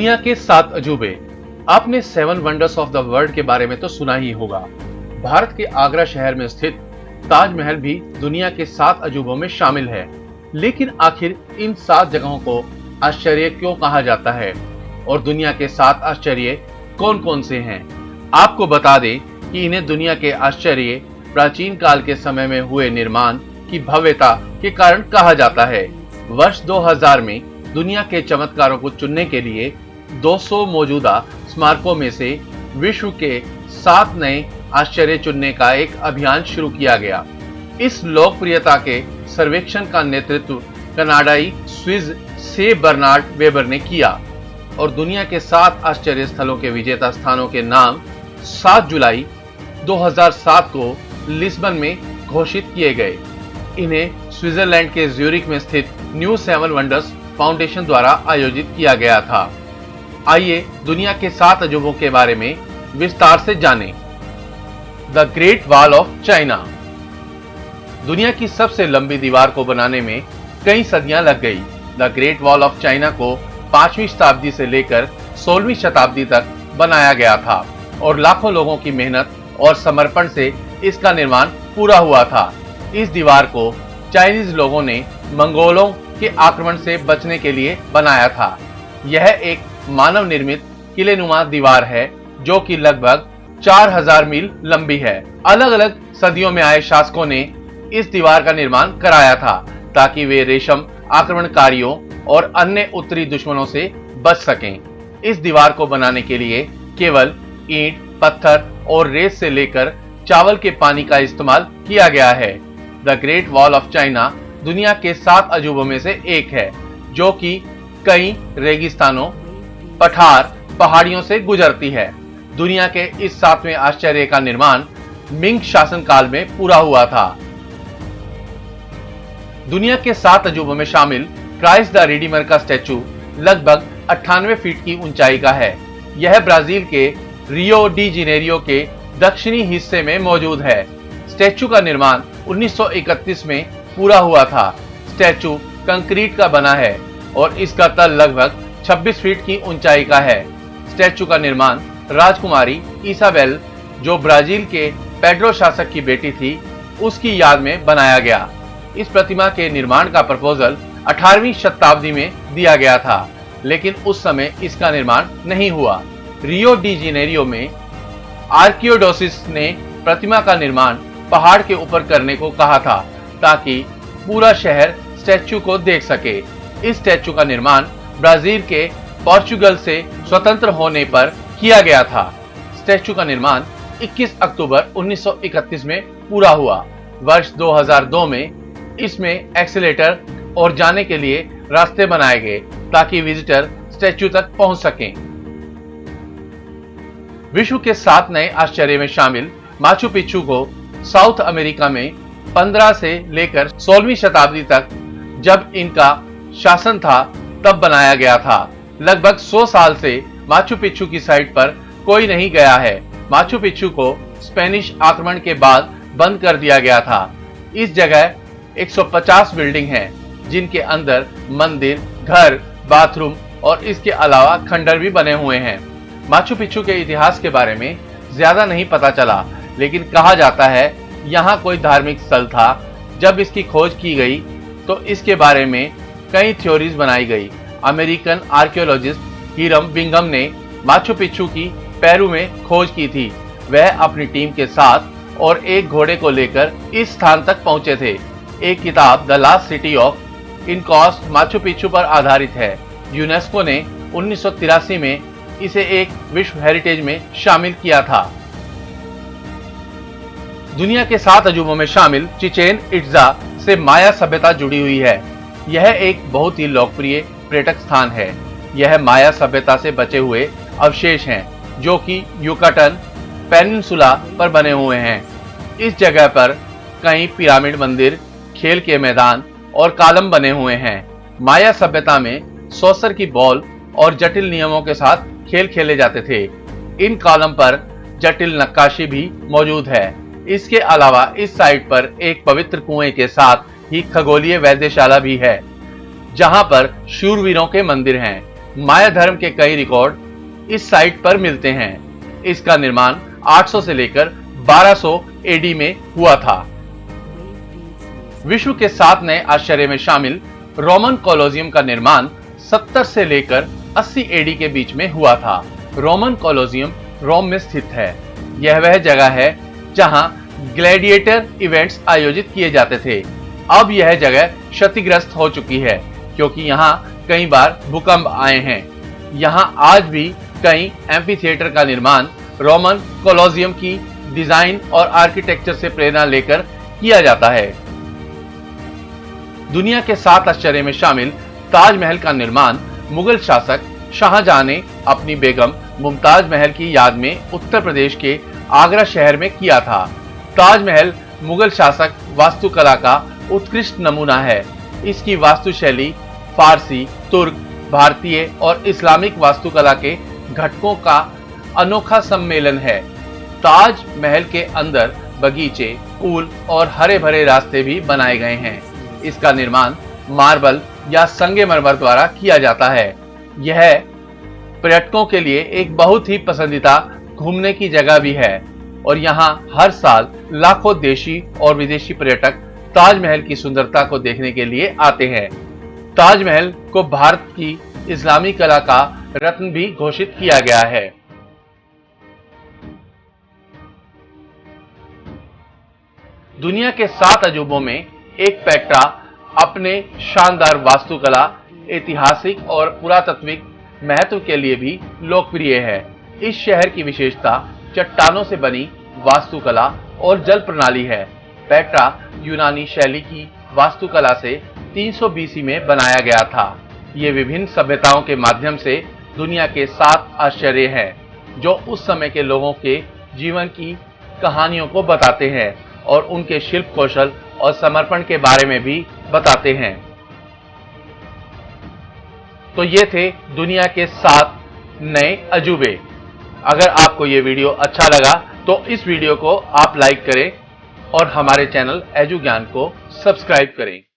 दुनिया के 7 अजूबे। आपने 7 वंडर्स ऑफ द वर्ल्ड के बारे में तो सुना ही होगा। भारत के आगरा शहर में स्थित ताजमहल भी दुनिया के 7 अजूबों में शामिल है। लेकिन आखिर इन 7 जगहों को आश्चर्य क्यों कहा जाता है और दुनिया के 7 आश्चर्य कौन कौन से हैं? आपको बता दें कि इन्हें दुनिया के आश्चर्य प्राचीन काल के समय में हुए निर्माण की भव्यता के कारण कहा जाता है। वर्ष 2000 में दुनिया के चमत्कारों को चुनने के लिए 200 मौजूदा स्मारकों में से विश्व के 7 नए आश्चर्य चुनने का एक अभियान शुरू किया गया। इस लोकप्रियता के सर्वेक्षण का नेतृत्व कनाडाई स्विस से बर्नार्ड वेबर ने किया और दुनिया के 7 आश्चर्य स्थलों के विजेता स्थानों के नाम 7 जुलाई 2007 को लिस्बन में घोषित किए गए। इन्हें स्विट्जरलैंड के ज्यूरिख में स्थित न्यू 7 वंडर्स फाउंडेशन द्वारा आयोजित किया गया था। आइए दुनिया के 7 अजूबों के बारे में विस्तार से जानें। The great wall of China. दुनिया की सबसे लंबी दीवार को बनाने में कई सदियां लग गई। The great wall of China को 5वीं शताब्दी से लेकर 16वीं शताब्दी तक बनाया गया था और लाखों लोगों की मेहनत और समर्पण से इसका निर्माण पूरा हुआ था। इस दीवार को चाइनीज लोगों ने मंगोलों के आक्रमण से बचने के लिए बनाया था। यह एक मानव निर्मित किलेनुमा दीवार है जो कि लगभग 4000 मील लंबी है। अलग अलग सदियों में आए शासकों ने इस दीवार का निर्माण कराया था ताकि वे रेशम आक्रमणकारियों और अन्य उत्तरी दुश्मनों से बच सकें। इस दीवार को बनाने के लिए केवल ईंट, पत्थर और रेत से लेकर चावल के पानी का इस्तेमाल किया गया है। The great wall of China दुनिया के 7 अजूबों में से एक है जो कि कई रेगिस्तानों, पठार, पहाड़ियों से गुजरती है। दुनिया के इस 7वें आश्चर्य का निर्माण मिंग शासनकाल में पूरा हुआ था। दुनिया के 7 अजूबों में शामिल क्राइस्ट द रिडीमर का स्टैचू लगभग 98 फीट की ऊंचाई का है। यह ब्राजील के रियो डी जेनेरियो के दक्षिणी हिस्से में मौजूद है। स्टैचू का निर्माण 1931 में पूरा हुआ था। स्टैचू कंक्रीट का बना है और इसका तल लगभग 26 फीट की ऊंचाई का है। स्टैचू का निर्माण राजकुमारी इसाबेल, जो ब्राजील के पेड्रो शासक की बेटी थी, उसकी याद में बनाया गया। इस प्रतिमा के निर्माण का प्रपोजल 18वीं शताब्दी में दिया गया था, लेकिन उस समय इसका निर्माण नहीं हुआ। रियो डी जेनेरियो में आर्कियोडोसिस ने प्रतिमा का निर्माण पहाड़ के ऊपर करने को कहा था ताकि पूरा शहर स्टैचू को देख सके। इस स्टैचू का निर्माण ब्राजील के पोर्चुगल से स्वतंत्र होने पर किया गया था। स्टैचू का निर्माण 21 अक्टूबर 1931 में पूरा हुआ। वर्ष 2002 में इसमें एक्सीलेटर और जाने के लिए रास्ते बनाए गए ताकि विजिटर स्टैचू तक पहुंच सकें। विश्व के 7 नए आश्चर्य में शामिल माचू पिच्चू को साउथ अमेरिका में 15 से लेकर 16वीं शताब्दी तक, जब इनका शासन था, तब बनाया गया था। लगभग 100 साल से माचू पिच्चू की साइट पर कोई नहीं गया है। माचू पिच्चू को स्पेनिश आक्रमण के बाद बंद कर दिया गया था। इस जगह 150 बिल्डिंग हैं, जिनके अंदर मंदिर, घर, बाथरूम और इसके अलावा खंडर भी बने हुए हैं। माचू पिच्चू के इतिहास के बारे में ज्यादा नहीं पता चला, लेकिन कहा जाता है यहाँ कोई धार्मिक स्थल था। जब इसकी खोज की गई तो इसके बारे में कई थ्योरीज बनाई गई। अमेरिकन आर्कियोलॉजिस्ट हिरम बिंघम ने माचू पिच्चू की पेरू में खोज की थी। वह अपनी टीम के साथ और एक घोड़े को लेकर इस स्थान तक पहुंचे थे। एक किताब the last city of Incas Machu Picchu पर आधारित है। यूनेस्को ने 1983 में इसे एक विश्व हेरिटेज में शामिल किया था। दुनिया के 7 अजूबों में शामिल चिचेन इट्जा से माया सभ्यता जुड़ी हुई है। यह एक बहुत ही लोकप्रिय पर्यटक स्थान है। यह माया सभ्यता से बचे हुए अवशेष हैं जो कि युकाटन पेनिनसुला पर बने हुए हैं। इस जगह पर कई पिरामिड, मंदिर, खेल के मैदान और कॉलम बने हुए हैं। माया सभ्यता में सॉसर की बॉल और जटिल नियमों के साथ खेल खेले जाते थे। इन कॉलम पर जटिल नक्काशी भी मौजूद है। इसके अलावा इस साइट पर एक पवित्र कुएं के साथ ही खगोलीय वैद्यशाला भी है, जहां पर शूरवीरों के मंदिर हैं। माया धर्म के कई रिकॉर्ड इस साइट पर मिलते हैं। इसका निर्माण 800 से लेकर 1200 एडी में हुआ था। विश्व के 7 नए आश्चर्य में शामिल रोमन कोलोजियम का निर्माण 70 से लेकर 80 एडी के बीच में हुआ था। रोमन कोलोजियम रोम में स्थित है। यह वह जगह है जहां ग्लैडिएटर इवेंट्स आयोजित किए जाते थे। अब यह जगह क्षतिग्रस्त हो चुकी है क्योंकि यहां कई बार भूकंप आए हैं। यहां आज भी कई एम्फीथिएटर का निर्माण रोमन कोलोजियम की डिजाइन और आर्किटेक्चर से प्रेरणा लेकर किया जाता है। दुनिया के 7 आश्चर्य में शामिल ताजमहल का निर्माण मुगल शासक शाहजहां ने अपनी बेगम मुमताज महल की याद में उत्तर प्रदेश के आगरा शहर में किया था। ताजमहल मुगल शासक वास्तुकला का उत्कृष्ट नमूना है। इसकी वास्तुशैली फारसी, तुर्क, भारतीय और इस्लामिक वास्तुकला के घटकों का अनोखा सम्मेलन है। ताज महल के अंदर बगीचे, पुल और हरे भरे रास्ते भी बनाए गए हैं। इसका निर्माण मार्बल या संगमरमर द्वारा किया जाता है। यह पर्यटकों के लिए एक बहुत ही पसंदीदा घूमने की जगह भी है और यहाँ हर साल लाखों देशी और विदेशी पर्यटक ताजमहल की सुंदरता को देखने के लिए आते हैं। ताजमहल को भारत की इस्लामी कला का रत्न भी घोषित किया गया है। दुनिया के 7 अजूबों में एक पेट्रा अपने शानदार वास्तुकला, ऐतिहासिक और पुरातात्विक महत्व के लिए भी लोकप्रिय है। इस शहर की विशेषता चट्टानों से बनी वास्तुकला और जल प्रणाली है। पेट्रा यूनानी शैली की वास्तुकला से 300 बीसी में बनाया गया था। ये विभिन्न सभ्यताओं के माध्यम से दुनिया के 7 आश्चर्य हैं जो उस समय के लोगों के जीवन की कहानियों को बताते हैं और उनके शिल्प कौशल और समर्पण के बारे में भी बताते हैं। तो ये थे दुनिया के 7 नए अजूबे। अगर आपको ये वीडियो अच्छा लगा तो इस वीडियो को आप लाइक करें और हमारे चैनल एजुज्ञान को सब्सक्राइब करें।